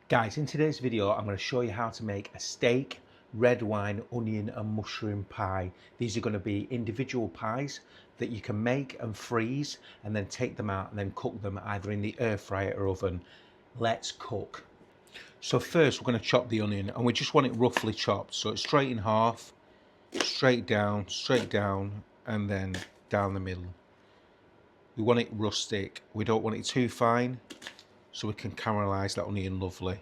Guys, in today's video, I'm going to show you how to make a steak, red wine, onion and mushroom pie. These are going to be individual pies that you can make and freeze and then take them out and then cook them either in the air fryer or oven. Let's cook. So first we're going to chop the onion, and we just want it roughly chopped. So it's straight in half, straight down, and then down the middle. We want it rustic. We don't want it too fine, so we can caramelize that onion lovely.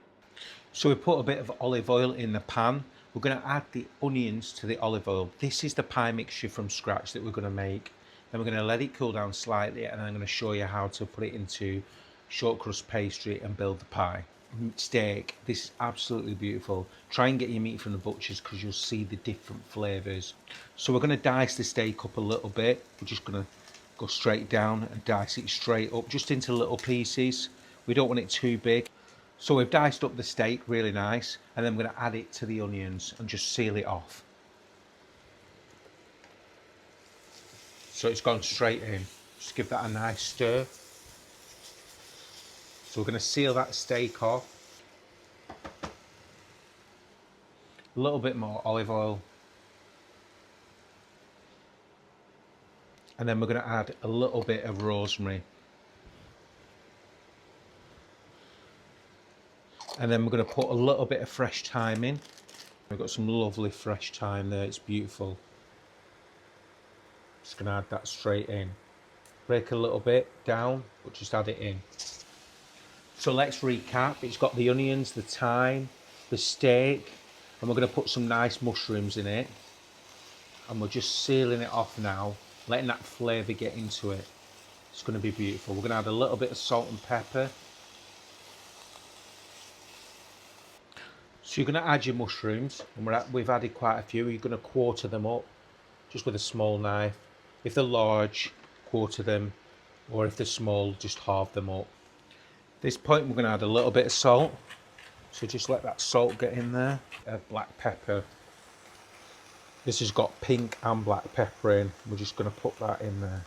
So we put a bit of olive oil in the pan. We're going to add the onions to the olive oil. This is the pie mixture from scratch that we're going to make. Then we're going to let it cool down slightly, and I'm going to show you how to put it into short crust pastry and build the pie. Steak, this is absolutely beautiful. Try and get your meat from the butcher's because you'll see the different flavours. So we're going to dice the steak up a little bit. We're just going to go straight down and dice it straight up just into little pieces. We don't want it too big. So we've diced up the steak really nice, and then we're going to add it to the onions and just seal it off. So it's gone straight in. Just give that a nice stir. So we're going to seal that steak off. A little bit more olive oil. And then we're going to add a little bit of rosemary. And then we're going to put a little bit of fresh thyme in. We've got some lovely fresh thyme there, it's beautiful. Just going to add that straight in. Break a little bit down, but just add it in. So let's recap. It's got the onions, the thyme, the steak, and we're going to put some nice mushrooms in it. And we're just sealing it off now, letting that flavour get into it. It's going to be beautiful. We're going to add a little bit of salt and pepper. So you're going to add your mushrooms, and we've added quite a few. You're going to quarter them up just with a small knife. If they're large, quarter them, or if they're small, just halve them up. At this point we're going to add a little bit of salt, so just let that salt get in there. Black pepper. This has got pink and black pepper in. We're just going to put that in there.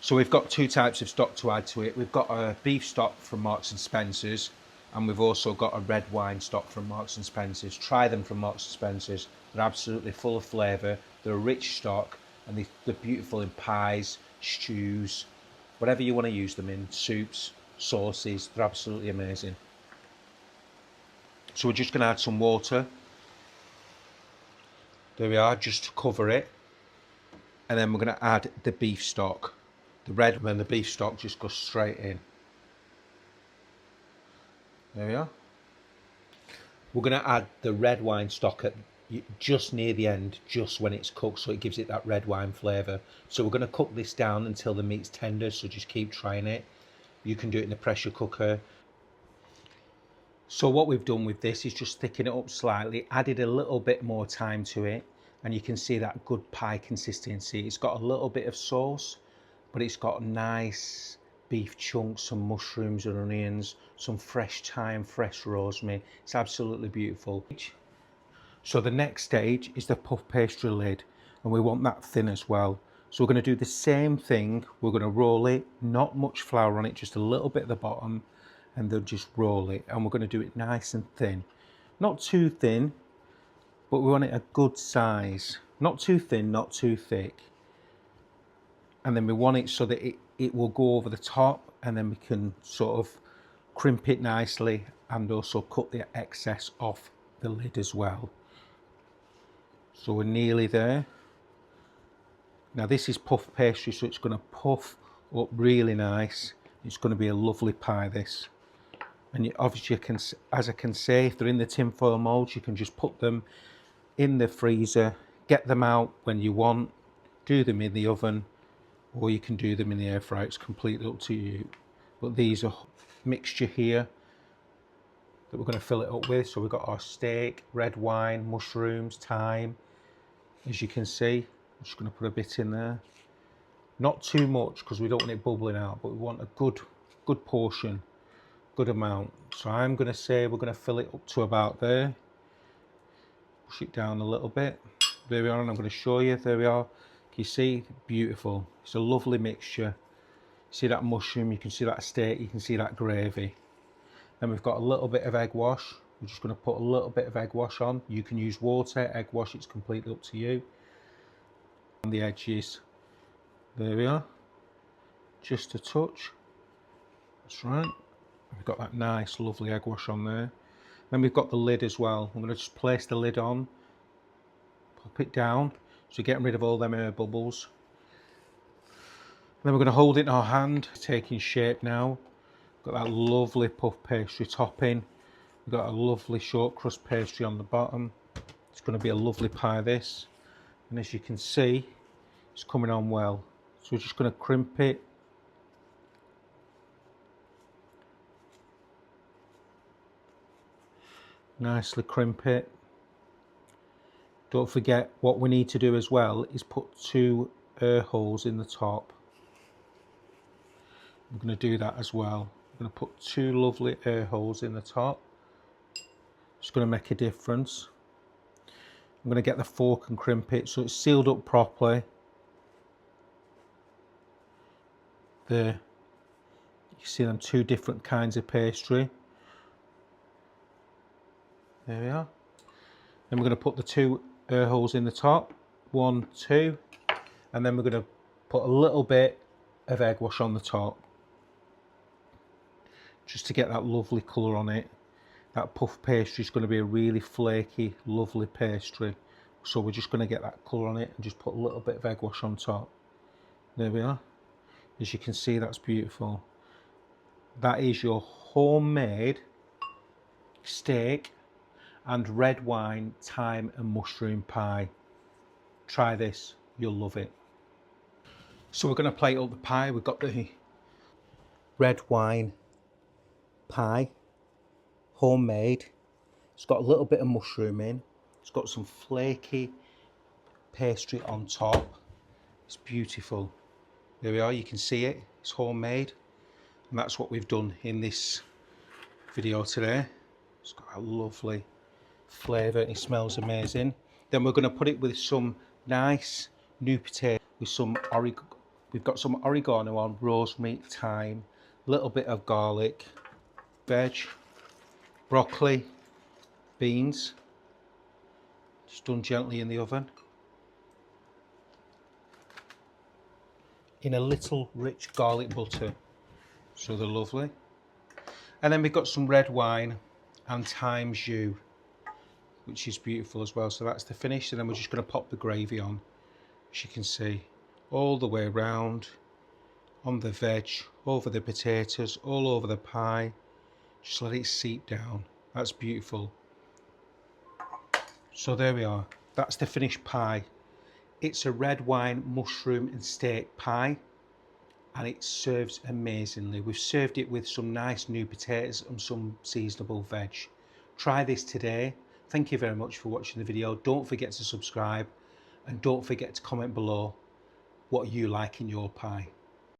So we've got two types of stock to add to it. We've got a beef stock from Marks and Spencer's, and we've also got a red wine stock from Marks and Spencer's. Try them from Marks and Spencer's. They're absolutely full of flavour. They're a rich stock, and they're beautiful in pies, stews, whatever you want to use them in, soups, sauces. They're absolutely amazing. So we're just going to add some water. There we are, just to cover it. And then we're going to add the beef stock. The red, and then the beef stock just goes straight in. There we are. We're going to add the red wine stock at just near the end, just when it's cooked, so it gives it that red wine flavour. So we're going to cook this down until the meat's tender, so just keep trying it. You can do it in the pressure cooker. So what we've done with this is just thicken it up slightly, added a little bit more time to it, and you can see that good pie consistency. It's got a little bit of sauce, but it's got nice beef chunks, some mushrooms and onions, some fresh thyme, fresh rosemary. It's absolutely beautiful. So the next stage is the puff pastry lid, and we want that thin as well. So we're going to do the same thing. We're going to roll it, not much flour on it, just a little bit at the bottom, and then just roll it. And we're going to do it nice and thin. Not too thin, but we want it a good size. Not too thin, not too thick. And then we want it so that it will go over the top, and then we can sort of crimp it nicely and also cut the excess off the lid as well. So we're nearly there. Now this is puff pastry, so it's going to puff up really nice. It's going to be a lovely pie, this. And you obviously can, as I can say, if they're in the tinfoil molds, you can just put them in the freezer, get them out when you want, do them in the oven, or you can do them in the air fryer. It's completely up to you. But these are mixture here that we're going to fill it up with. So we've got our steak, red wine, mushrooms, thyme. As you can see, I'm just going to put a bit in there. Not too much because we don't want it bubbling out, but we want a good portion, good amount. So I'm going to say we're going to fill it up to about there. Push it down a little bit. There we are, and I'm going to show you. There we are. Can you see? Beautiful. It's a lovely mixture. See that mushroom, you can see that steak, you can see that gravy. Then we've got a little bit of egg wash. We're just going to put a little bit of egg wash on. You can use water, egg wash, it's completely up to you. On the edges, there we are, just a touch. That's right. We've got that nice, lovely egg wash on there. Then we've got the lid as well. I'm going to just place the lid on, pop it down, so getting rid of all them air bubbles. Then we're going to hold it in our hand, taking shape now. Got that lovely puff pastry topping. We've got a lovely short crust pastry on the bottom. It's going to be a lovely pie, this. And as you can see, it's coming on well. So we're just going to crimp it. Nicely crimp it. Don't forget, what we need to do as well is put 2 air holes in the top. I'm going to do that as well. I'm going to put 2 lovely air holes in the top. It's going to make a difference. I'm going to get the fork and crimp it so it's sealed up properly. There. You see them 2 different kinds of pastry. There we are. Then we're going to put the 2 air holes in the top. 1, 2. And then we're going to put a little bit of egg wash on the top, just to get that lovely colour on it. That puff pastry is going to be a really flaky, lovely pastry. So we're just going to get that colour on it and just put a little bit of egg wash on top. There we are. As you can see, that's beautiful. That is your homemade steak and red wine, thyme and mushroom pie. Try this, you'll love it. So we're going to plate up the pie. We've got the red wine pie, homemade. It's got a little bit of mushroom in. It's got some flaky pastry on top. It's beautiful. There we are, you can see it. It's homemade. And that's what we've done in this video today. It's got a lovely flavour and it smells amazing. Then we're going to put it with some nice new potato with some we've got some oregano on, rosemary, thyme, a little bit of garlic, veg, broccoli, beans, just done gently in the oven. In a little rich garlic butter, so they're lovely. And then we've got some red wine and thyme jus, which is beautiful as well. So that's the finish, and then we're just going to pop the gravy on, as you can see, all the way around, on the veg, over the potatoes, all over the pie. Just let it seep down. That's beautiful. So there we are. That's the finished pie. It's a red wine, mushroom and steak pie, and it serves amazingly. We've served it with some nice new potatoes and some seasonable veg. Try this today. Thank you very much for watching the video. Don't forget to subscribe and don't forget to comment below what you like in your pie.